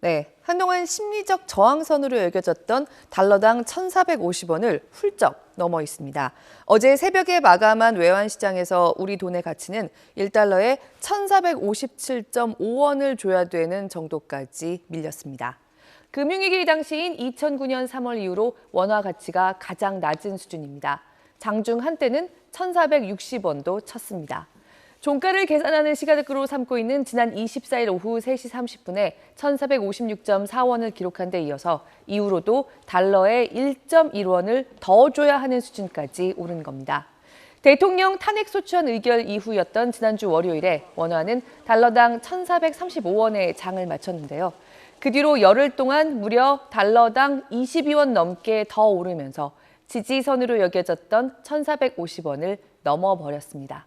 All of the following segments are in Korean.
네, 한동안 심리적 저항선으로 여겨졌던 달러당 1,450원을 훌쩍 넘어 있습니다. 어제 새벽에 마감한 외환시장에서 우리 돈의 가치는 1달러에 1,457.5원을 줘야 되는 정도까지 밀렸습니다. 금융위기 당시인 2009년 3월 이후로 원화 가치가 가장 낮은 수준입니다. 장중 한때는 1,460원도 쳤습니다. 종가를 계산하는 시각으로 삼고 있는 지난 24일 오후 3시 30분에 1,456.4원을 기록한 데 이어서 이후로도 달러에 1.1원을 더 줘야 하는 수준까지 오른 겁니다. 대통령 탄핵 소추안 의결 이후였던 지난주 월요일에 원화는 달러당 1,435원에 장을 마쳤는데요. 그 뒤로 열흘 동안 무려 달러당 22원 넘게 더 오르면서 지지선으로 여겨졌던 1,450원을 넘어버렸습니다.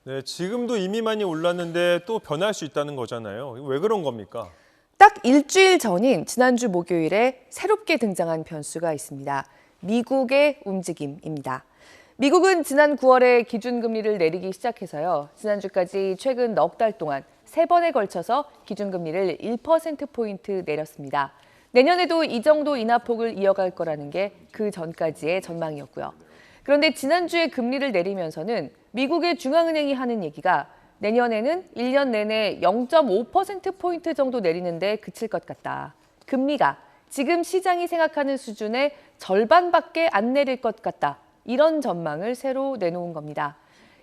네, 지금도 이미 많이 올랐는데 또 변할 수 있다는 거잖아요. 왜 그런 겁니까? 딱 일주일 전인 지난주 목요일에 새롭게 등장한 변수가 있습니다. 미국의 움직임입니다. 미국은 지난 9월에 기준금리를 내리기 시작해서요. 지난주까지 최근 넉 달 동안 3번에 걸쳐서 기준금리를 1%포인트 내렸습니다. 내년에도 이 정도 인하폭을 이어갈 거라는 게 그 전까지의 전망이었고요. 그런데 지난주에 금리를 내리면서는 미국의 중앙은행이 하는 얘기가 내년에는 1년 내내 0.5%포인트 정도 내리는데 그칠 것 같다. 금리가 지금 시장이 생각하는 수준의 절반밖에 안 내릴 것 같다. 이런 전망을 새로 내놓은 겁니다.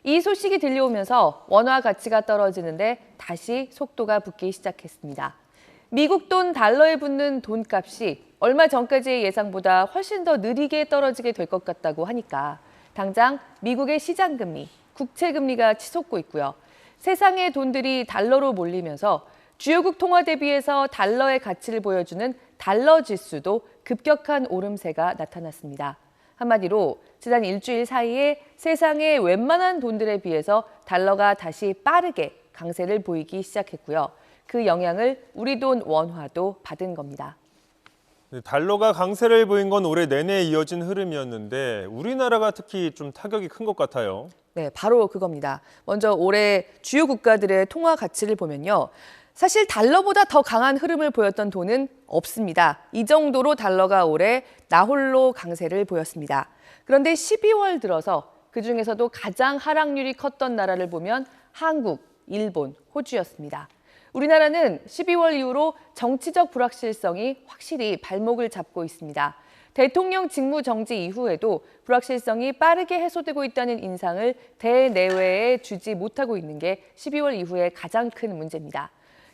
이 소식이 들려오면서 원화 가치가 떨어지는데 다시 속도가 붙기 시작했습니다. 미국 돈 달러에 붙는 돈값이 얼마 전까지의 예상보다 훨씬 더 느리게 떨어지게 될 것 같다고 하니까 당장 미국의 시장금리, 국채금리가 치솟고 있고요. 세상의 돈들이 달러로 몰리면서 주요국 통화 대비해서 달러의 가치를 보여주는 달러 지수도 급격한 오름세가 나타났습니다. 한마디로 지난 일주일 사이에 세상의 웬만한 돈들에 비해서 달러가 다시 빠르게 강세를 보이기 시작했고요. 그 영향을 우리 돈 원화도 받은 겁니다. 달러가 강세를 보인 건 올해 내내 이어진 흐름이었는데 우리나라가 특히 좀 타격이 큰 것 같아요. 네, 바로 그겁니다. 먼저 올해 주요 국가들의 통화 가치를 보면요. 사실 달러보다 더 강한 흐름을 보였던 돈은 없습니다. 이 정도로 달러가 올해 나홀로 강세를 보였습니다. 그런데 12월 들어서 그중에서도 가장 하락률이 컸던 나라를 보면 한국, 일본, 호주였습니다. 우리나라는 12월 이후로 정치적 불확실성이 확실히 발목을 잡고 있습니다. 대통령 직무 정지 이후에도 불확실성이 빠르게 해소되고 있다는 인상을 대내외에 주지 못하고 있는 게 12월 이후의 가장 큰 문제입니다.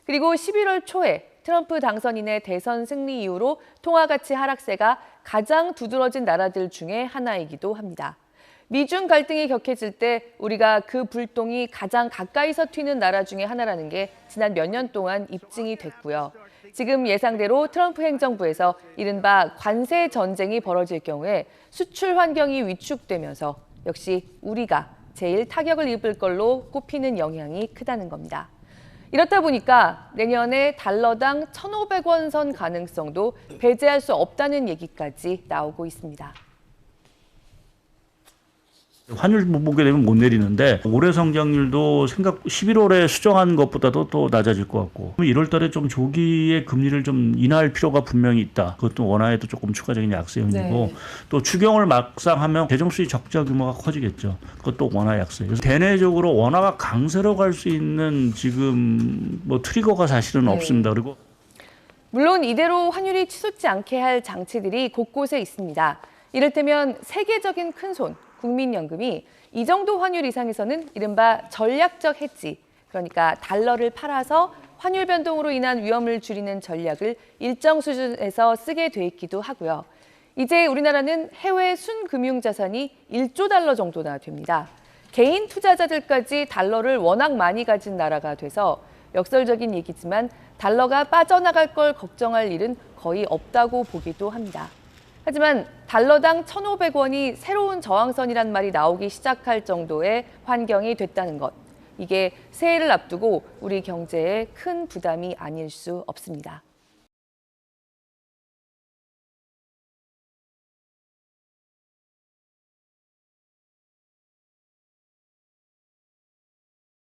그리고 11월 초에 트럼프 당선인의 대선 승리 이후로 통화가치 하락세가 가장 두드러진 나라들 중에 하나이기도 합니다. 미중 갈등이 격해질 때 우리가 그 불똥이 가장 가까이서 튀는 나라 중에 하나라는 게 지난 몇 년 동안 입증이 됐고요. 지금 예상대로 트럼프 행정부에서 이른바 관세 전쟁이 벌어질 경우에 수출 환경이 위축되면서 역시 우리가 제일 타격을 입을 걸로 꼽히는 영향이 크다는 겁니다. 이렇다 보니까 내년에 달러당 1,500원 선 가능성도 배제할 수 없다는 얘기까지 나오고 있습니다. 환율 못 보게 되면 못 내리는데 올해 성장률도 11월에 수정한 것보다도 또 낮아질 것 같고 1월 달에 좀 조기에 금리를 좀 인하할 필요가 분명히 있다. 그것도 원화에도 조금 추가적인 약세 요인이고 네. 또 추경을 막상 하면 재정수지 적자 규모가 커지겠죠. 그것도 원화 약세. 그래서 대내적으로 원화가 강세로 갈 수 있는 지금 뭐 트리거가 사실은 없습니다. 그리고 물론 이대로 환율이 치솟지 않게 할 장치들이 곳곳에 있습니다. 이를테면 세계적인 큰손, 국민연금이 이 정도 환율 이상에서는 이른바 전략적 해지, 그러니까 달러를 팔아서 환율 변동으로 인한 위험을 줄이는 전략을 일정 수준에서 쓰게 돼 있기도 하고요. 이제 우리나라는 해외 순금융자산이 1조 달러 정도나 됩니다. 개인 투자자들까지 달러를 워낙 많이 가진 나라가 돼서 역설적인 얘기지만 달러가 빠져나갈 걸 걱정할 일은 거의 없다고 보기도 합니다. 하지만 달러당 1,500원이 새로운 저항선이란 말이 나오기 시작할 정도의 환경이 됐다는 것. 이게 새해를 앞두고 우리 경제에 큰 부담이 아닐 수 없습니다.